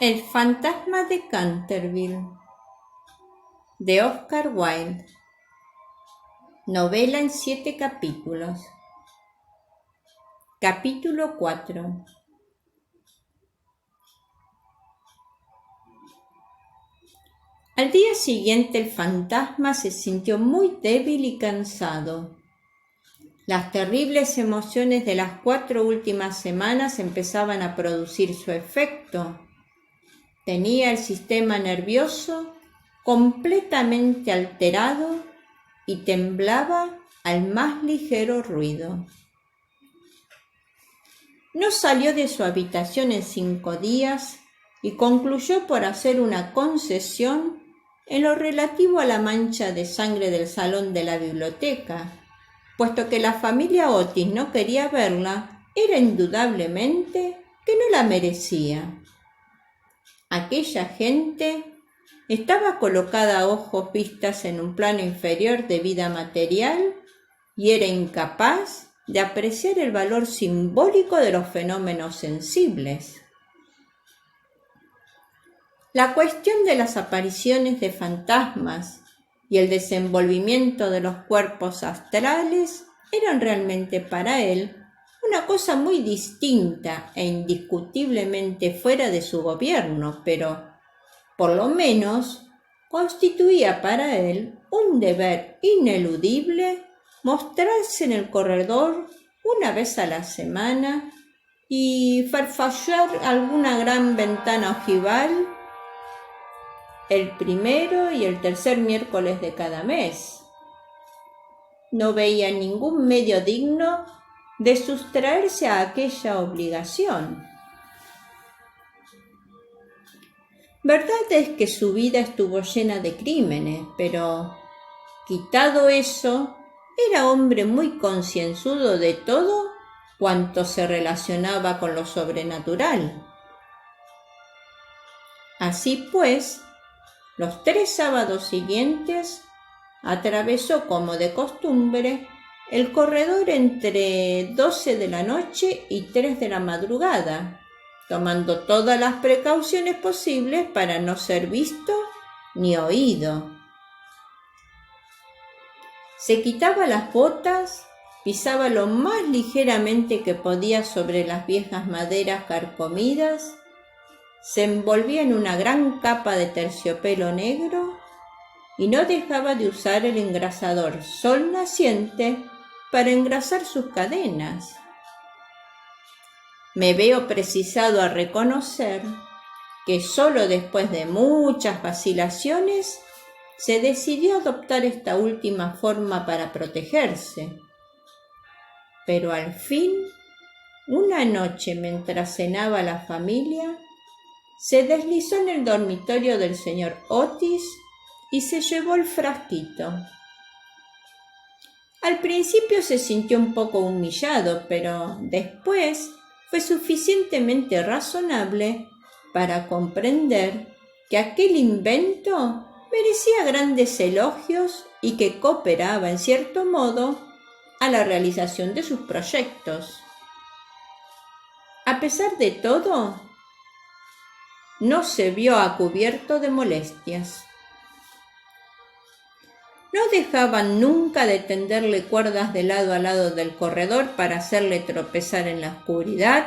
El fantasma de Canterville, de Oscar Wilde. Novela en 7 capítulos. Capítulo 4. Al día siguiente el fantasma se sintió muy débil y cansado. Las terribles emociones de las 4 últimas semanas empezaban a producir su efecto. Tenía el sistema nervioso completamente alterado y temblaba al más ligero ruido. No salió de su habitación en 5 días y concluyó por hacer una concesión en lo relativo a la mancha de sangre del salón de la biblioteca. Puesto que la familia Otis no quería verla, era indudablemente que no la merecía. Aquella gente estaba colocada a ojos vistas en un plano inferior de vida material y era incapaz de apreciar el valor simbólico de los fenómenos sensibles. La cuestión de las apariciones de fantasmas y el desenvolvimiento de los cuerpos astrales eran realmente para él una cosa muy distinta e indiscutiblemente fuera de su gobierno, pero por lo menos constituía para él un deber ineludible mostrarse en el corredor una vez a la semana y farfallar alguna gran ventana ojival el primero y el tercer miércoles de cada mes. No veía ningún medio digno de sustraerse a aquella obligación. Verdad es que su vida estuvo llena de crímenes, pero, quitado eso, era hombre muy concienzudo de todo cuanto se relacionaba con lo sobrenatural. Así pues, los 3 sábados siguientes atravesó como de costumbre el corredor entre 12 de la noche y 3 de la madrugada, tomando todas las precauciones posibles para no ser visto ni oído. Se quitaba las botas, pisaba lo más ligeramente que podía sobre las viejas maderas carcomidas, se envolvía en una gran capa de terciopelo negro y no dejaba de usar el engrasador sol naciente para engrasar sus cadenas. Me veo precisado a reconocer que solo después de muchas vacilaciones se decidió a adoptar esta última forma para protegerse. Pero al fin, una noche mientras cenaba la familia, se deslizó en el dormitorio del señor Otis y se llevó el frasquito. Al principio se sintió un poco humillado, pero después fue suficientemente razonable para comprender que aquel invento merecía grandes elogios y que cooperaba en cierto modo a la realización de sus proyectos. A pesar de todo, no se vio a cubierto de molestias. No dejaban nunca de tenderle cuerdas de lado a lado del corredor para hacerle tropezar en la oscuridad,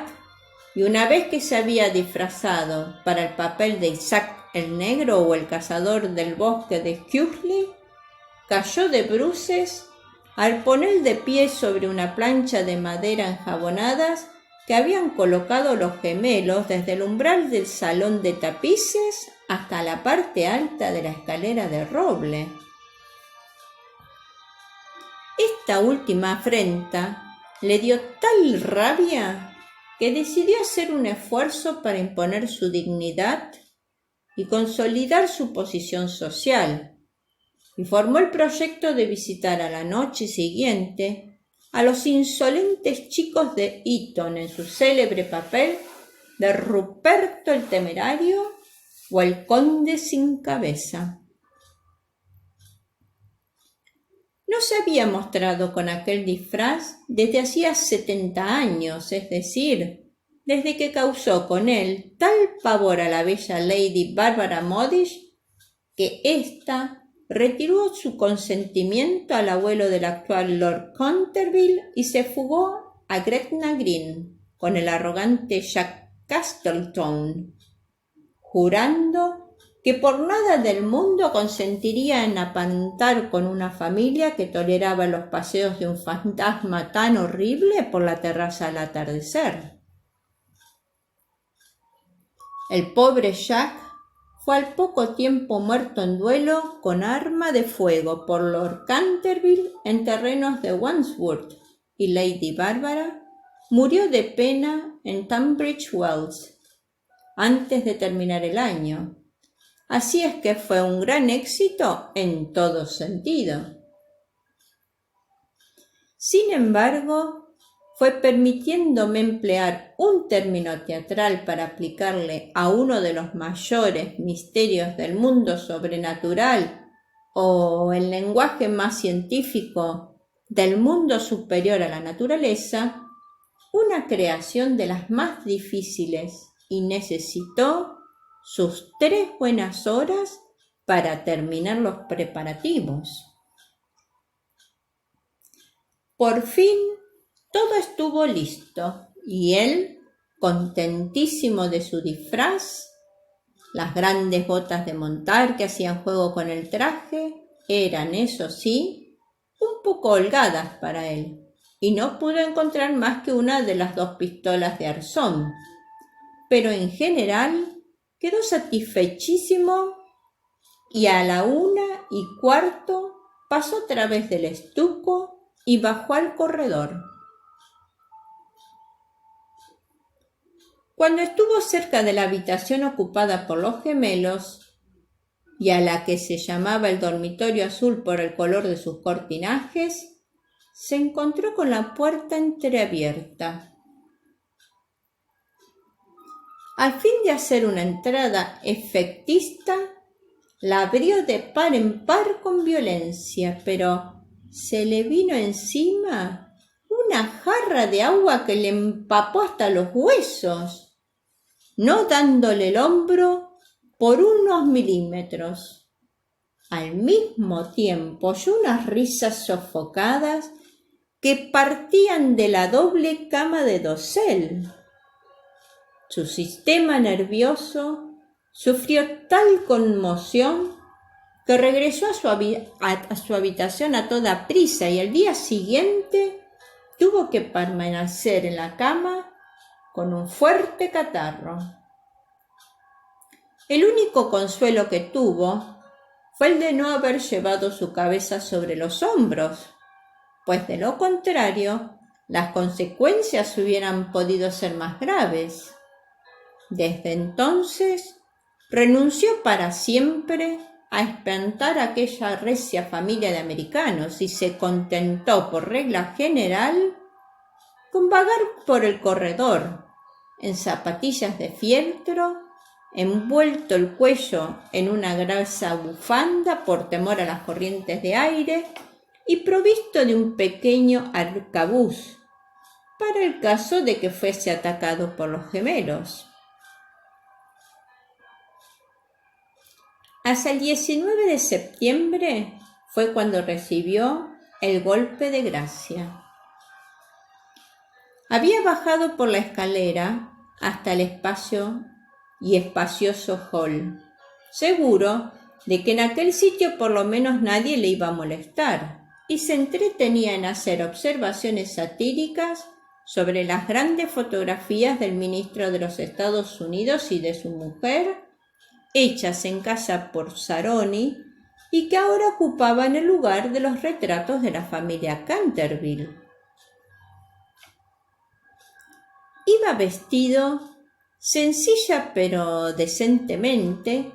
y una vez que se había disfrazado para el papel de Isaac el Negro o el cazador del bosque de Skurley, cayó de bruces al poner de pie sobre una plancha de madera enjabonadas que habían colocado los gemelos desde el umbral del salón de tapices hasta la parte alta de la escalera de roble. Esta última afrenta le dio tal rabia que decidió hacer un esfuerzo para imponer su dignidad y consolidar su posición social, y formó el proyecto de visitar a la noche siguiente a los insolentes chicos de Eton en su célebre papel de Ruperto el Temerario o el Conde sin Cabeza. No se había mostrado con aquel disfraz desde hacía 70 años, es decir, desde que causó con él tal pavor a la bella Lady Barbara Modish que ésta retiró su consentimiento al abuelo del actual Lord Canterville y se fugó a Gretna Green con el arrogante Jack Castleton, jurando que por nada del mundo consentiría en apantar con una familia que toleraba los paseos de un fantasma tan horrible por la terraza al atardecer. El pobre Jack fue al poco tiempo muerto en duelo con arma de fuego por Lord Canterville en terrenos de Wandsworth, y Lady Barbara murió de pena en Tunbridge Wells antes de terminar el año. Así es que fue un gran éxito en todo sentido. Sin embargo, fue permitiéndome emplear un término teatral para aplicarle a uno de los mayores misterios del mundo sobrenatural, o en lenguaje más científico, del mundo superior a la naturaleza, una creación de las más difíciles, y necesitó sus 3 buenas horas para terminar los preparativos. Por fin todo estuvo listo y él, contentísimo de su disfraz, las grandes botas de montar que hacían juego con el traje, eran, eso sí, un poco holgadas para él, y no pudo encontrar más que una de las 2 pistolas de arzón, pero en general quedó satisfechísimo y a la 1:15 pasó a través del estuco y bajó al corredor. Cuando estuvo cerca de la habitación ocupada por los gemelos, y a la que se llamaba el dormitorio azul por el color de sus cortinajes, se encontró con la puerta entreabierta. Al fin de hacer una entrada efectista, la abrió de par en par con violencia, pero se le vino encima una jarra de agua que le empapó hasta los huesos, no dándole el hombro por unos milímetros. Al mismo tiempo oyó unas risas sofocadas que partían de la doble cama de dosel. Su sistema nervioso sufrió tal conmoción que regresó a su habitación a toda prisa y al día siguiente tuvo que permanecer en la cama con un fuerte catarro. El único consuelo que tuvo fue el de no haber llevado su cabeza sobre los hombros, pues de lo contrario, las consecuencias hubieran podido ser más graves. Desde entonces, renunció para siempre a espantar a aquella recia familia de americanos y se contentó, por regla general, con vagar por el corredor, en zapatillas de fieltro, envuelto el cuello en una gruesa bufanda por temor a las corrientes de aire y provisto de un pequeño arcabuz para el caso de que fuese atacado por los gemelos. Hasta el 19 de septiembre fue cuando recibió el golpe de gracia. Había bajado por la escalera hasta el espacioso hall, seguro de que en aquel sitio por lo menos nadie le iba a molestar, y se entretenía en hacer observaciones satíricas sobre las grandes fotografías del ministro de los Estados Unidos y de su mujer, hechas en casa por Saroni y que ahora ocupaban el lugar de los retratos de la familia Canterville. Iba vestido sencilla pero decentemente,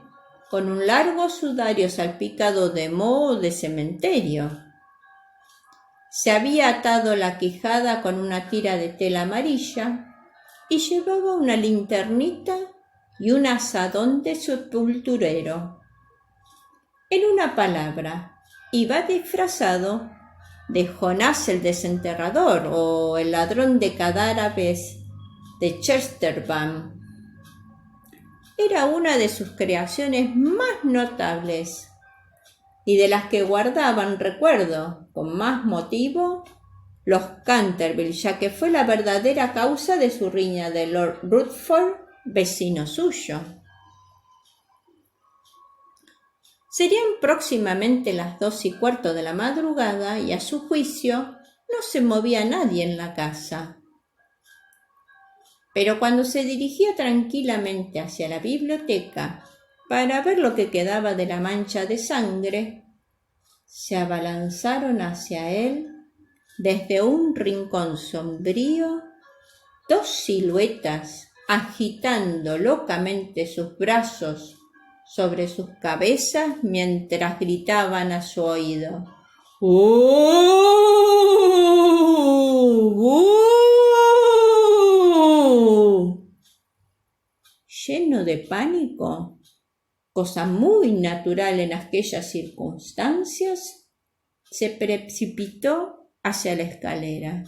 con un largo sudario salpicado de moho de cementerio. Se había atado la quijada con una tira de tela amarilla y llevaba una linternita y un azadón de sepulturero. En una palabra, iba disfrazado de Jonás el desenterrador o el ladrón de cadáveres de Chesterban. Era una de sus creaciones más notables y de las que guardaban recuerdo con más motivo los Canterville, ya que fue la verdadera causa de su riña de Lord Rutherford, vecino suyo. Serían próximamente las 2:15 de la madrugada y a su juicio no se movía nadie en la casa. Pero cuando se dirigió tranquilamente hacia la biblioteca para ver lo que quedaba de la mancha de sangre, se abalanzaron hacia él desde un rincón sombrío 2 siluetas agitando locamente sus brazos sobre sus cabezas mientras gritaban a su oído: Lleno de pánico, cosa muy natural en aquellas circunstancias, se precipitó hacia la escalera.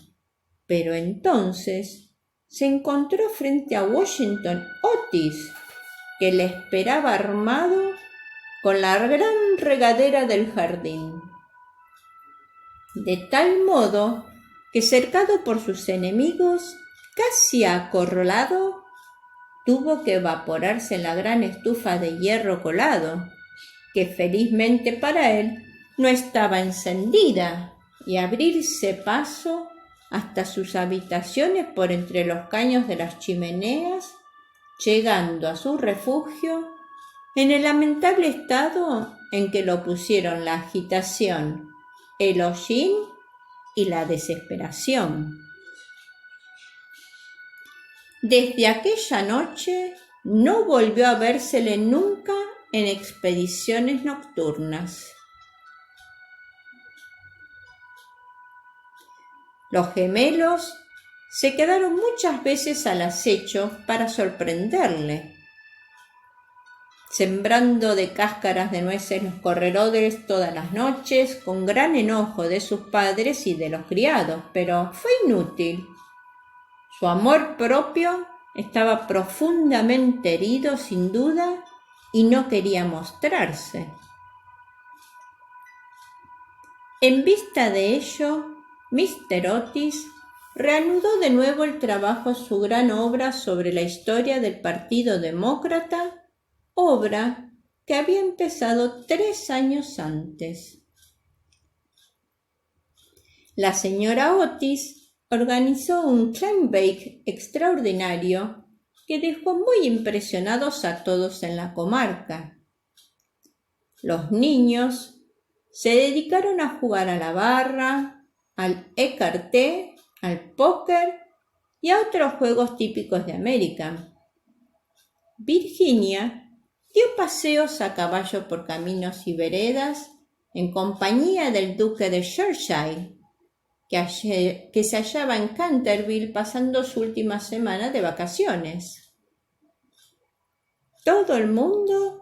Pero entonces se encontró frente a Washington Otis, que le esperaba armado con la gran regadera del jardín. De tal modo que, cercado por sus enemigos, casi acorralado, tuvo que evaporarse en la gran estufa de hierro colado, que felizmente para él no estaba encendida, y abrirse paso hasta sus habitaciones por entre los caños de las chimeneas, llegando a su refugio en el lamentable estado en que lo pusieron la agitación, el hollín y la desesperación. Desde aquella noche no volvió a vérsele nunca en expediciones nocturnas. Los gemelos se quedaron muchas veces al acecho para sorprenderle, sembrando de cáscaras de nueces los corredores todas las noches, con gran enojo de sus padres y de los criados, pero fue inútil. Su amor propio estaba profundamente herido, sin duda, y no quería mostrarse. En vista de ello, Mr. Otis reanudó de nuevo el trabajo su gran obra sobre la historia del Partido Demócrata, obra que había empezado 3 años antes. La señora Otis organizó un clam bake extraordinario que dejó muy impresionados a todos en la comarca. Los niños se dedicaron a jugar a la barra, al écarté, al póker y a otros juegos típicos de América. Virginia dio paseos a caballo por caminos y veredas en compañía del duque de Cheshire, que se hallaba en Canterville pasando su última semana de vacaciones. Todo el mundo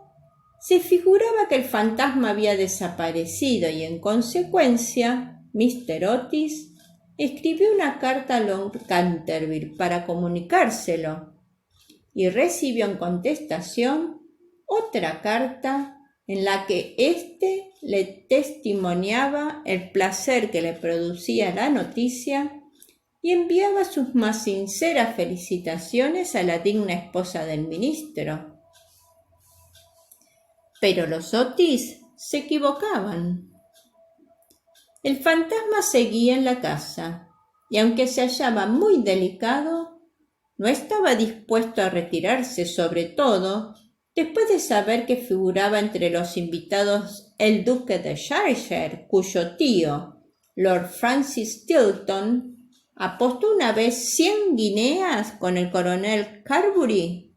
se figuraba que el fantasma había desaparecido y, en consecuencia, Mr. Otis escribió una carta a Lord Canterville para comunicárselo y recibió en contestación otra carta en la que éste le testimoniaba el placer que le producía la noticia y enviaba sus más sinceras felicitaciones a la digna esposa del ministro. Pero los Otis se equivocaban. El fantasma seguía en la casa y, aunque se hallaba muy delicado, no estaba dispuesto a retirarse, sobre todo después de saber que figuraba entre los invitados el duque de Cheshire, cuyo tío, Lord Francis Tilton, apostó una vez 100 guineas con el coronel Carbury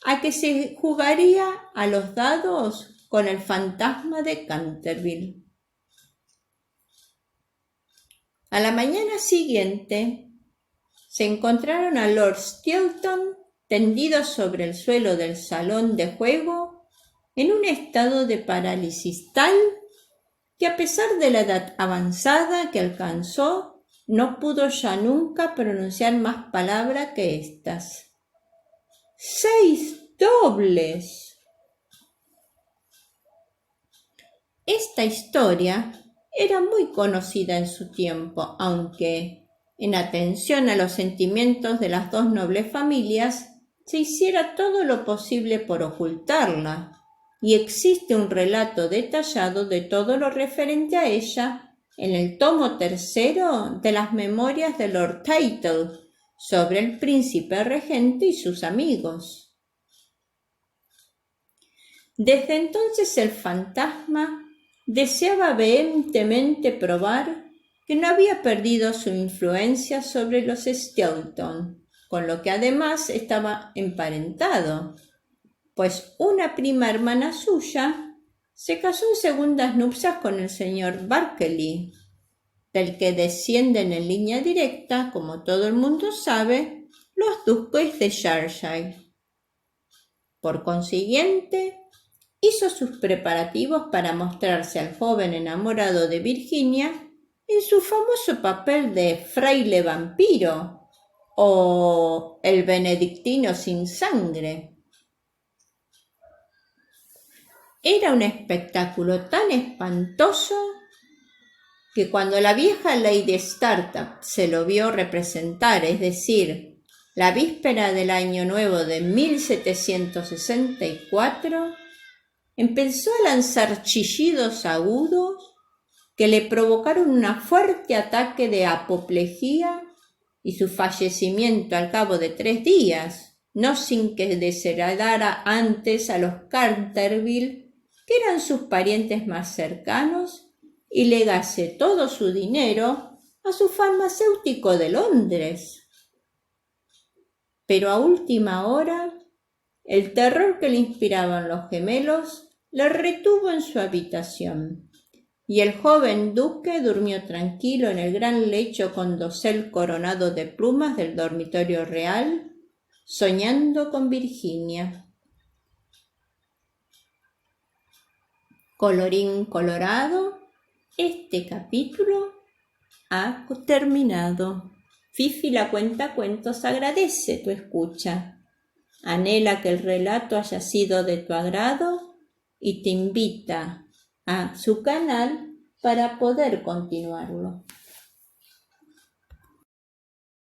a que se jugaría a los dados con el fantasma de Canterville. A la mañana siguiente se encontraron a Lord Stilton tendido sobre el suelo del salón de juego en un estado de parálisis tal que, a pesar de la edad avanzada que alcanzó, no pudo ya nunca pronunciar más palabra que estas. 6 dobles. Esta historia era muy conocida en su tiempo, aunque, en atención a los sentimientos de las dos nobles familias, se hiciera todo lo posible por ocultarla, y existe un relato detallado de todo lo referente a ella en el tomo 3 de las Memorias de Lord Teitel sobre el príncipe regente y sus amigos. Desde entonces el fantasma deseaba vehementemente probar que no había perdido su influencia sobre los Skelton, con lo que además estaba emparentado, pues una prima hermana suya se casó en segundas nupcias con el señor Berkeley, del que descienden en línea directa, como todo el mundo sabe, los duques de Cheshire. Por consiguiente, hizo sus preparativos para mostrarse al joven enamorado de Virginia en su famoso papel de fraile vampiro o el benedictino sin sangre. Era un espectáculo tan espantoso que cuando la vieja Lady Startup se lo vio representar, es decir, la víspera del Año Nuevo de 1764, empezó a lanzar chillidos agudos que le provocaron un fuerte ataque de apoplejía y su fallecimiento al cabo de 3 días, no sin que desheredara antes a los Canterville, que eran sus parientes más cercanos, y legase todo su dinero a su farmacéutico de Londres. Pero a última hora, el terror que le inspiraban los gemelos le retuvo en su habitación, y el joven duque durmió tranquilo en el gran lecho con dosel coronado de plumas del dormitorio real, soñando con Virginia. Colorín colorado, este capítulo ha terminado. Fifi la Cuentacuentos agradece tu escucha. Anhela que el relato haya sido de tu agrado y te invita a su canal para poder continuarlo.